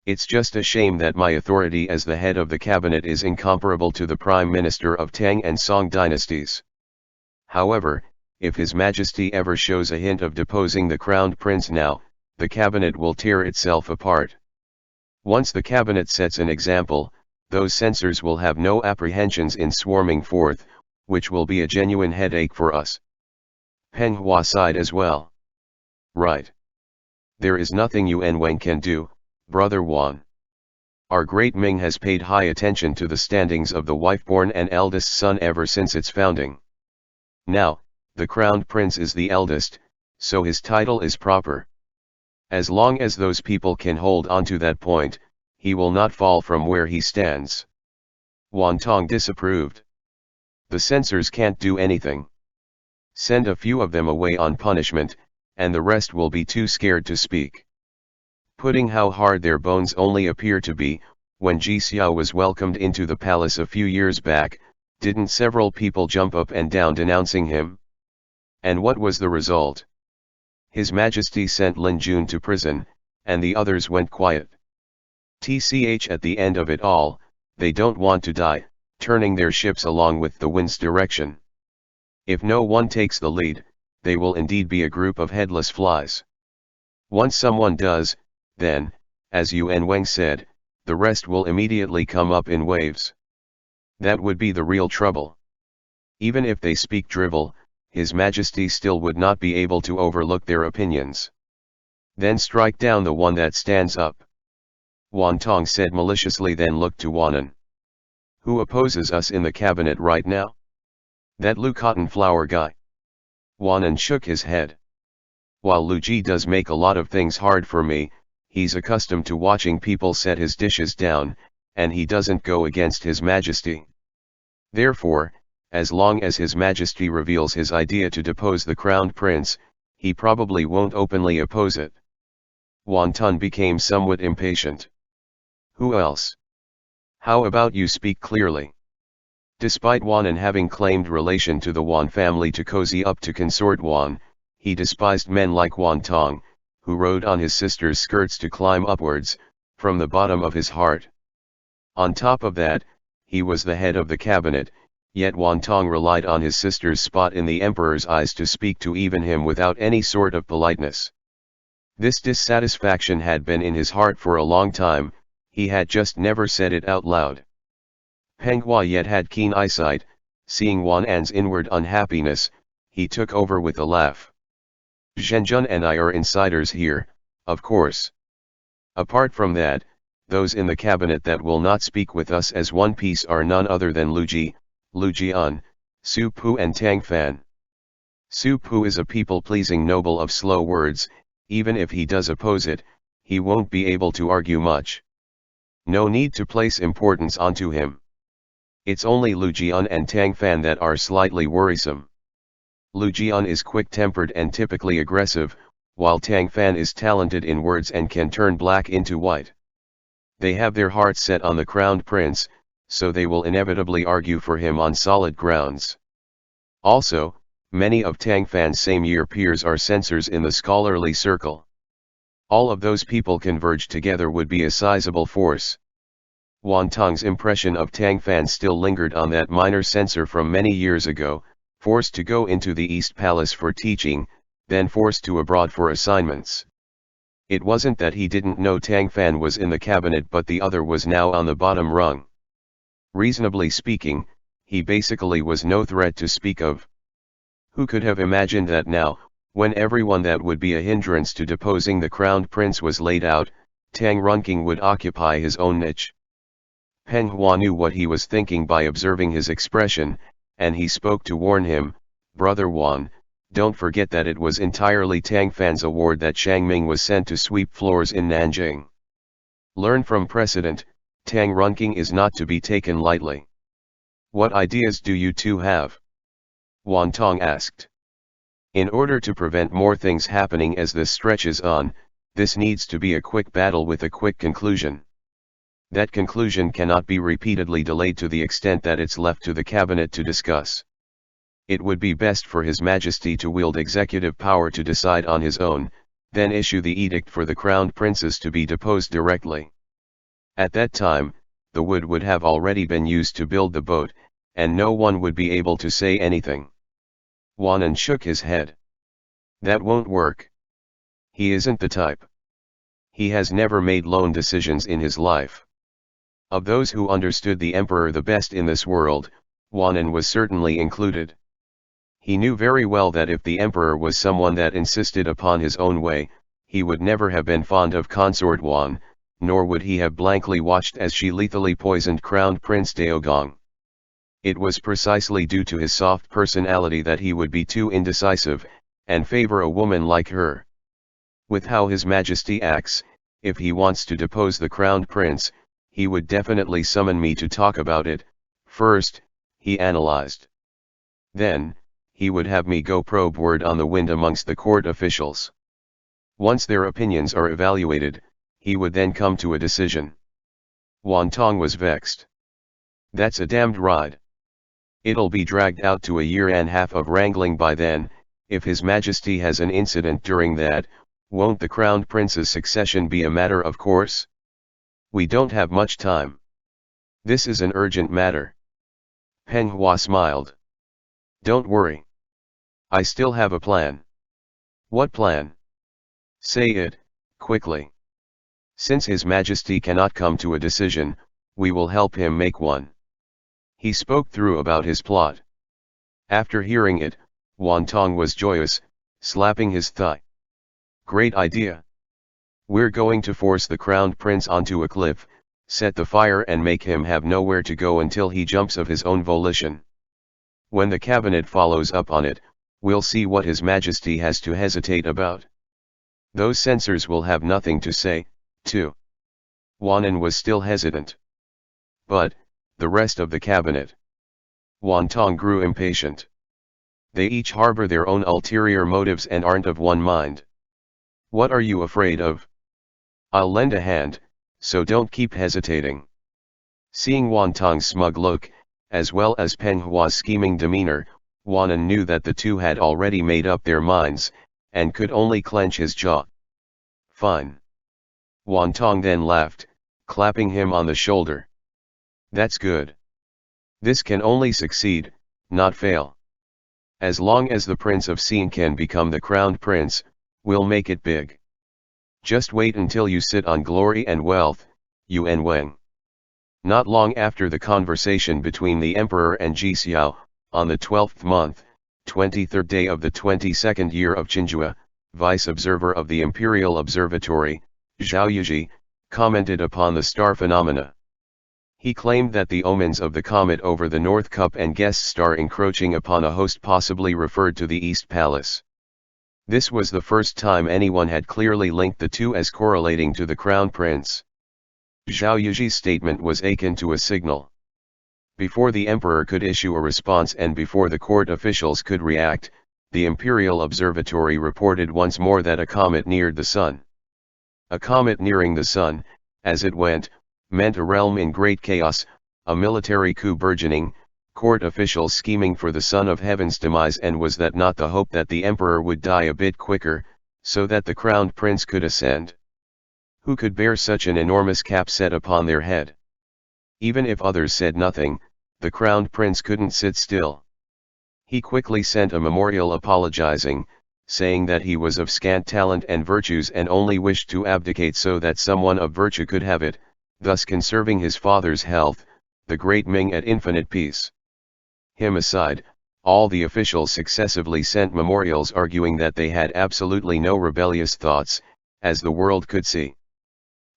It's just a shame that my authority as the head of the cabinet is incomparable to the Prime Minister of Tang and Song dynasties. However, if His Majesty ever shows a hint of deposing the crowned prince now, the cabinet will tear itself apart. Once the cabinet sets an example, those censors will have no apprehensions in swarming forth, which will be a genuine headache for us. Penghua sighed as well. Right. There is nothing Yuan Weng can do, Brother Wan. Our great Ming has paid high attention to the standings of the wife-born and eldest son ever since its founding. Now, the crowned prince is the eldest, so his title is proper. As long as those people can hold on to that point, he will not fall from where he stands. Wantong disapproved. The censors can't do anything. Send a few of them away on punishment, and the rest will be too scared to speak. Putting how hard their bones only appear to be, when Ji Xiao was welcomed into the palace a few years back, didn't several people jump up and down denouncing him? And what was the result? His Majesty sent Lin Jun to prison, and the others went quiet. Tch at the end of it all, they don't want to die, turning their ships along with the wind's direction. If no one takes the lead, they will indeed be a group of headless flies. Once someone does, then, as Yuan Weng said, the rest will immediately come up in waves. That would be the real trouble. Even if they speak drivel, His Majesty still would not be able to overlook their opinions. Then strike down the one that stands up. Wantong said maliciously, then looked to Wanan. Who opposes us in the cabinet right now? That Lu Cotton Flower guy. Wanan shook his head. While Lu Ji does make a lot of things hard for me, he's accustomed to watching people set his dishes down, and he doesn't go against His Majesty. Therefore, as long as His Majesty reveals his idea to depose the crowned prince, he probably won't openly oppose it. Wantun became somewhat impatient. Who else? How about you speak clearly? Despite Wanan having claimed relation to the Wan family to cozy up to consort Wan, he despised men like Wantong, who rode on his sister's skirts to climb upwards, from the bottom of his heart. On top of that, he was the head of the cabinet, yet Wantong relied on his sister's spot in the emperor's eyes to speak to even him without any sort of politeness. This dissatisfaction had been in his heart for a long time, he had just never said it out loud. Penghua yet had keen eyesight, seeing Wanan's inward unhappiness, he took over with a laugh. Zhenjun and I are insiders here, of course. Apart from that, those in the cabinet that will not speak with us as one piece are none other than Lu Ji, Lu Jian, Su Pu and Tang Fan. Su Pu is a people-pleasing noble of slow words, even if he does oppose it, he won't be able to argue much. No need to place importance onto him. It's only Lu Jian and Tang Fan that are slightly worrisome. Lu Jian is quick-tempered and typically aggressive, while Tang Fan is talented in words and can turn black into white. They have their hearts set on the crowned prince, so they will inevitably argue for him on solid grounds. Also, many of Tang Fan's same-year peers are censors in the scholarly circle. All of those people converged together would be a sizable force. Wantong's impression of Tang Fan still lingered on that minor censor from many years ago, forced to go into the East Palace for teaching, then forced to abroad for assignments. It wasn't that he didn't know Tang Fan was in the cabinet, but the other was now on the bottom rung. Reasonably speaking, he basically was no threat to speak of. Who could have imagined that now, when everyone that would be a hindrance to deposing the crowned prince was laid out, Tang Runking would occupy his own niche? Penghua knew what he was thinking by observing his expression, and he spoke to warn him, Brother Wan, don't forget that it was entirely Tang Fan's award that Shang Ming was sent to sweep floors in Nanjing. Learn from precedent, Tang Runking is not to be taken lightly. What ideas do you two have? Wantong asked. In order to prevent more things happening as this stretches on, this needs to be a quick battle with a quick conclusion. That conclusion cannot be repeatedly delayed to the extent that it's left to the cabinet to discuss. It would be best for His Majesty to wield executive power to decide on his own, then issue the edict for the crowned princes to be deposed directly. At that time, the wood would have already been used to build the boat, and no one would be able to say anything. Wanan shook his head. That won't work. He isn't the type. He has never made lone decisions in his life. Of those who understood the emperor the best in this world, Wanan was certainly included. He knew very well that if the emperor was someone that insisted upon his own way, he would never have been fond of consort Wan, nor would he have blankly watched as she lethally poisoned crowned Prince Daogong. It was precisely due to his soft personality that he would be too indecisive, and favor a woman like her. With how His Majesty acts, if he wants to depose the crowned prince, he would definitely summon me to talk about it, First, he analyzed. Then, he would have me go probe word on the wind amongst the court officials. Once their opinions are evaluated, he would then come to a decision. Wan Tong was vexed. That's a damned ride. It'll be dragged out to a year and a half of wrangling by then. If His Majesty has an incident during that, won't the Crown Prince's succession be a matter of course? We don't have much time. This is an urgent matter. Chenghua smiled. Don't worry. I still have a plan. What plan? Say it, quickly. Since His Majesty cannot come to a decision, we will help him make one. He spoke through about his plot. After hearing it, Wan Tong was joyous, slapping his thigh. Great idea. We're going to force the crowned prince onto a cliff, set the fire and make him have nowhere to go until he jumps of his own volition. When the cabinet follows up on it, we'll see what His Majesty has to hesitate about. Those censors will have nothing to say, too. Wanan was still hesitant. But, the rest of the cabinet. Wan Tong grew impatient. They each harbor their own ulterior motives and aren't of one mind. What are you afraid of? I'll lend a hand, so don't keep hesitating. Seeing Wan Tong's smug look, as well as Chenhua's scheming demeanor, Wanan knew that the two had already made up their minds, and could only clench his jaw. Fine. Wan Tong then laughed, clapping him on the shoulder. That's good. This can only succeed, not fail. As long as the Prince of Xin can become the crowned prince, we'll make it big. Just wait until you sit on glory and wealth, Yuan Weng. Not long after the conversation between the Emperor and Ji Xiao, on the 12th month, 23rd day of the 22nd year of Chenghua, Vice Observer of the Imperial Observatory, Zhao Yuji, commented upon the star phenomena. He claimed that the omens of the comet over the North Cup and guest star encroaching upon a host possibly referred to the East Palace. This was the first time anyone had clearly linked the two as correlating to the Crown Prince. Zhao Yuji's statement was akin to a signal. Before the emperor could issue a response and before the court officials could react, the Imperial Observatory reported once more that a comet neared the sun. A comet nearing the sun, as it went, meant a realm in great chaos, a military coup burgeoning, court officials scheming for the Son of Heaven's demise, and was that not the hope that the emperor would die a bit quicker, so that the crowned prince could ascend? Who could bear such an enormous cap set upon their head? Even if others said nothing, the crowned prince couldn't sit still. He quickly sent a memorial apologizing, saying that he was of scant talent and virtues and only wished to abdicate so that someone of virtue could have it, thus conserving his father's health, the great Ming at infinite peace. Him aside, all the officials successively sent memorials arguing that they had absolutely no rebellious thoughts, as the world could see.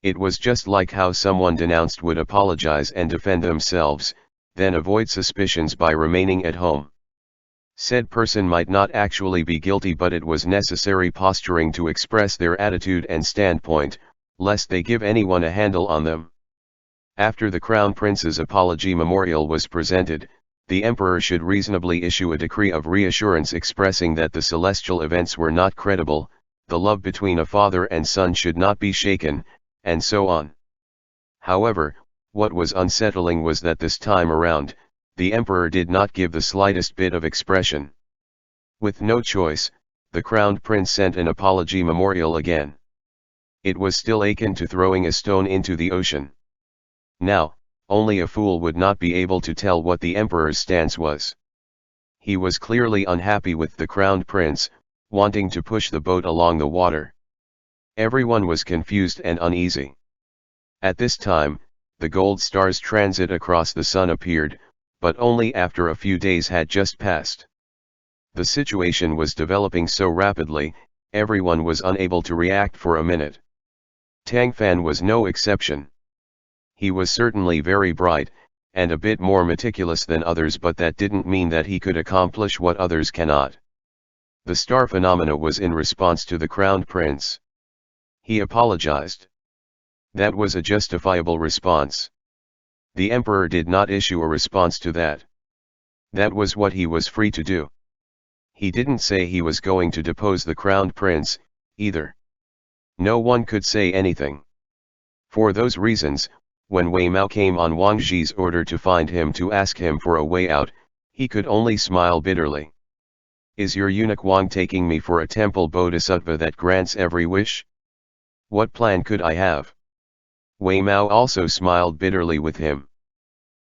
It was just like how someone denounced would apologize and defend themselves, then avoid suspicions by remaining at home. Said person might not actually be guilty, but it was necessary posturing to express their attitude and standpoint, lest they give anyone a handle on them. After the Crown Prince's apology memorial was presented, the Emperor should reasonably issue a decree of reassurance expressing that the celestial events were not credible, the love between a father and son should not be shaken, and so on. However, what was unsettling was that this time around, the Emperor did not give the slightest bit of expression. With no choice, the Crowned Prince sent an apology memorial again. It was still akin to throwing a stone into the ocean. Now, only a fool would not be able to tell what the Emperor's stance was. He was clearly unhappy with the Crowned Prince, wanting to push the boat along the water. Everyone was confused and uneasy. At this time, the gold star's transit across the sun appeared, but only after a few days had just passed. The situation was developing so rapidly, everyone was unable to react for a minute. Tang Fan was no exception. He was certainly very bright, and a bit more meticulous than others, but that didn't mean that he could accomplish what others cannot. The star phenomena was in response to the Crowned Prince. He apologized. That was a justifiable response. The emperor did not issue a response to that. That was what he was free to do. He didn't say he was going to depose the crowned prince, either. No one could say anything. For those reasons, when Wei Mao came on Wang Zhi's order to find him to ask him for a way out, he could only smile bitterly. Is your eunuch Wang taking me for a temple bodhisattva that grants every wish? What plan could I have? Wei Mao also smiled bitterly with him.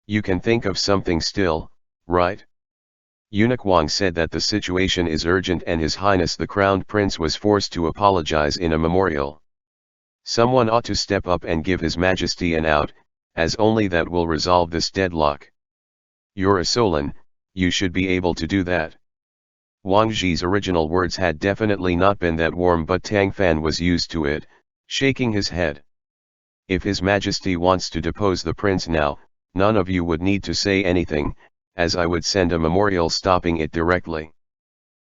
You can think of something still, right? Eunuch Wang said that the situation is urgent and His Highness the Crowned Prince was forced to apologize in a memorial. Someone ought to step up and give His Majesty an out, as only that will resolve this deadlock. You're a Solon, you should be able to do that. Wang Zhi's original words had definitely not been that warm, but Tang Fan was used to it, shaking his head. If His Majesty wants to depose the prince now, none of you would need to say anything, as I would send a memorial stopping it directly.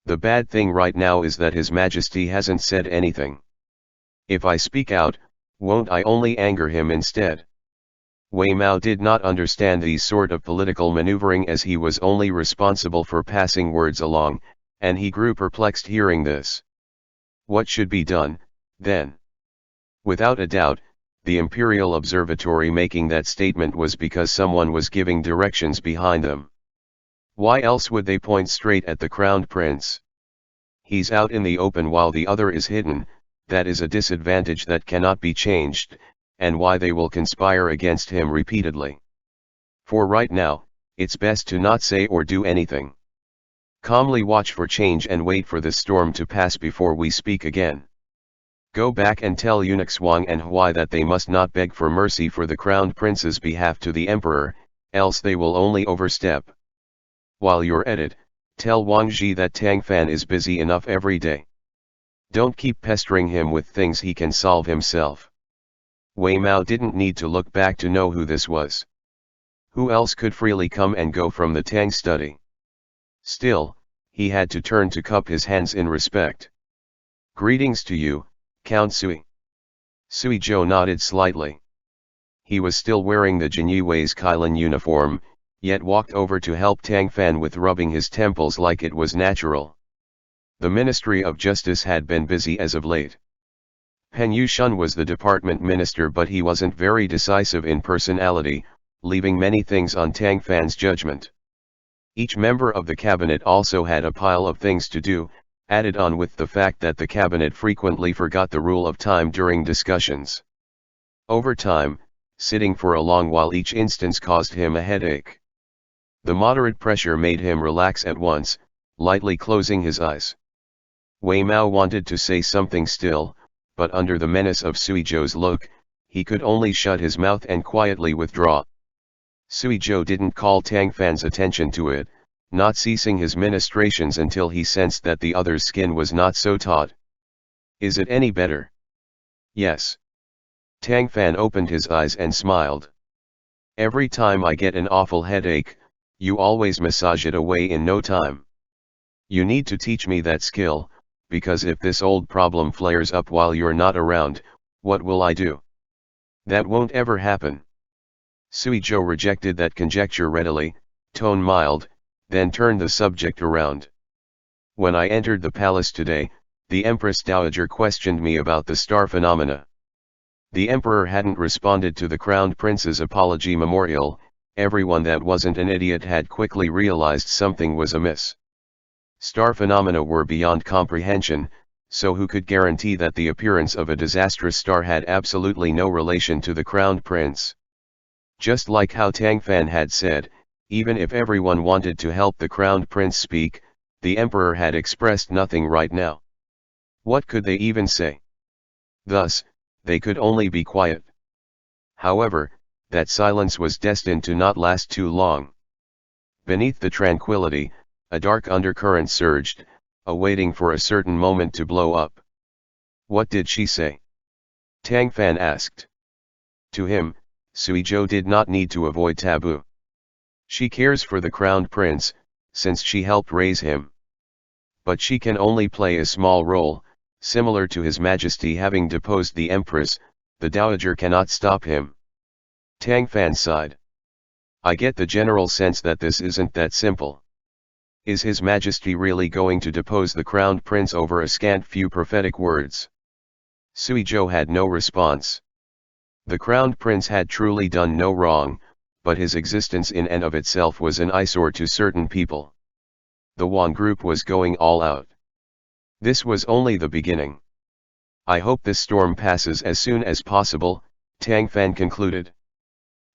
The bad thing right now is that His Majesty hasn't said anything. If I speak out, won't I only anger him instead? Wei Mao did not understand these sort of political maneuvering, as he was only responsible for passing words along, and he grew perplexed hearing this. What should be done, then? Without a doubt, the Imperial Observatory making that statement was because someone was giving directions behind them. Why else would they point straight at the crowned prince? He's out in the open while the other is hidden. That is a disadvantage that cannot be changed, and why they will conspire against him repeatedly. For right now, it's best to not say or do anything. Calmly watch for change and wait for the storm to pass before we speak again. Go back and tell eunuchs Wang and Huai that they must not beg for mercy for the crowned prince's behalf to the emperor, else they will only overstep. While you're at it, tell Wang Zhi that Tang Fan is busy enough every day. Don't keep pestering him with things he can solve himself. Wei Mao didn't need to look back to know who this was. Who else could freely come and go from the Tang study? Still, he had to turn to cup his hands in respect. Greetings to you, Count Sui. Sui Zhou nodded slightly. He was still wearing the Jinyue's Kailan uniform, yet walked over to help Tang Fan with rubbing his temples like it was natural. The Ministry of Justice had been busy as of late. Pen Yushun was the department minister, but he wasn't very decisive in personality, leaving many things on Tang Fan's judgment. Each member of the cabinet also had a pile of things to do, added on with the fact that the cabinet frequently forgot the rule of time during discussions. Over time, sitting for a long while each instance caused him a headache. The moderate pressure made him relax at once, lightly closing his eyes. Wei Mao wanted to say something still, but under the menace of Sui Zhou's look, he could only shut his mouth and quietly withdraw. Sui Zhou didn't call Tang Fan's attention to it, not ceasing his ministrations until he sensed that the other's skin was not so taut. Is it any better? Yes. Tang Fan opened his eyes and smiled. Every time I get an awful headache, you always massage it away in no time. You need to teach me that skill, because if this old problem flares up while you're not around, what will I do? That won't ever happen. Sui Zhou rejected that conjecture readily, tone mild, then turned the subject around. When I entered the palace today, the Empress Dowager questioned me about the star phenomena. The Emperor hadn't responded to the Crowned Prince's apology memorial. Everyone that wasn't an idiot had quickly realized something was amiss. Star phenomena were beyond comprehension, so who could guarantee that the appearance of a disastrous star had absolutely no relation to the Crowned Prince? Just like how Tang Fan had said, even if everyone wanted to help the Crowned Prince speak, the Emperor had expressed nothing right now. What could they even say? Thus, they could only be quiet. However, that silence was destined to not last too long. Beneath the tranquility, a dark undercurrent surged, awaiting for a certain moment to blow up. What did she say? Tang Fan asked. To him, Sui Zhou did not need to avoid taboo. She cares for the Crowned Prince, since she helped raise him. But she can only play a small role, similar to His Majesty having deposed the Empress. The Dowager cannot stop him. Tang Fan sighed. I get the general sense that this isn't that simple. Is His Majesty really going to depose the crowned prince over a scant few prophetic words? Suizhou had no response. The crowned prince had truly done no wrong, but his existence in and of itself was an eyesore to certain people. The Wang group was going all out. This was only the beginning. I hope this storm passes as soon as possible, Tang Fan concluded.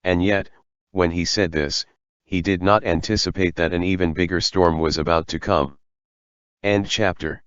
And yet, when he said this, he did not anticipate that an even bigger storm was about to come. End chapter.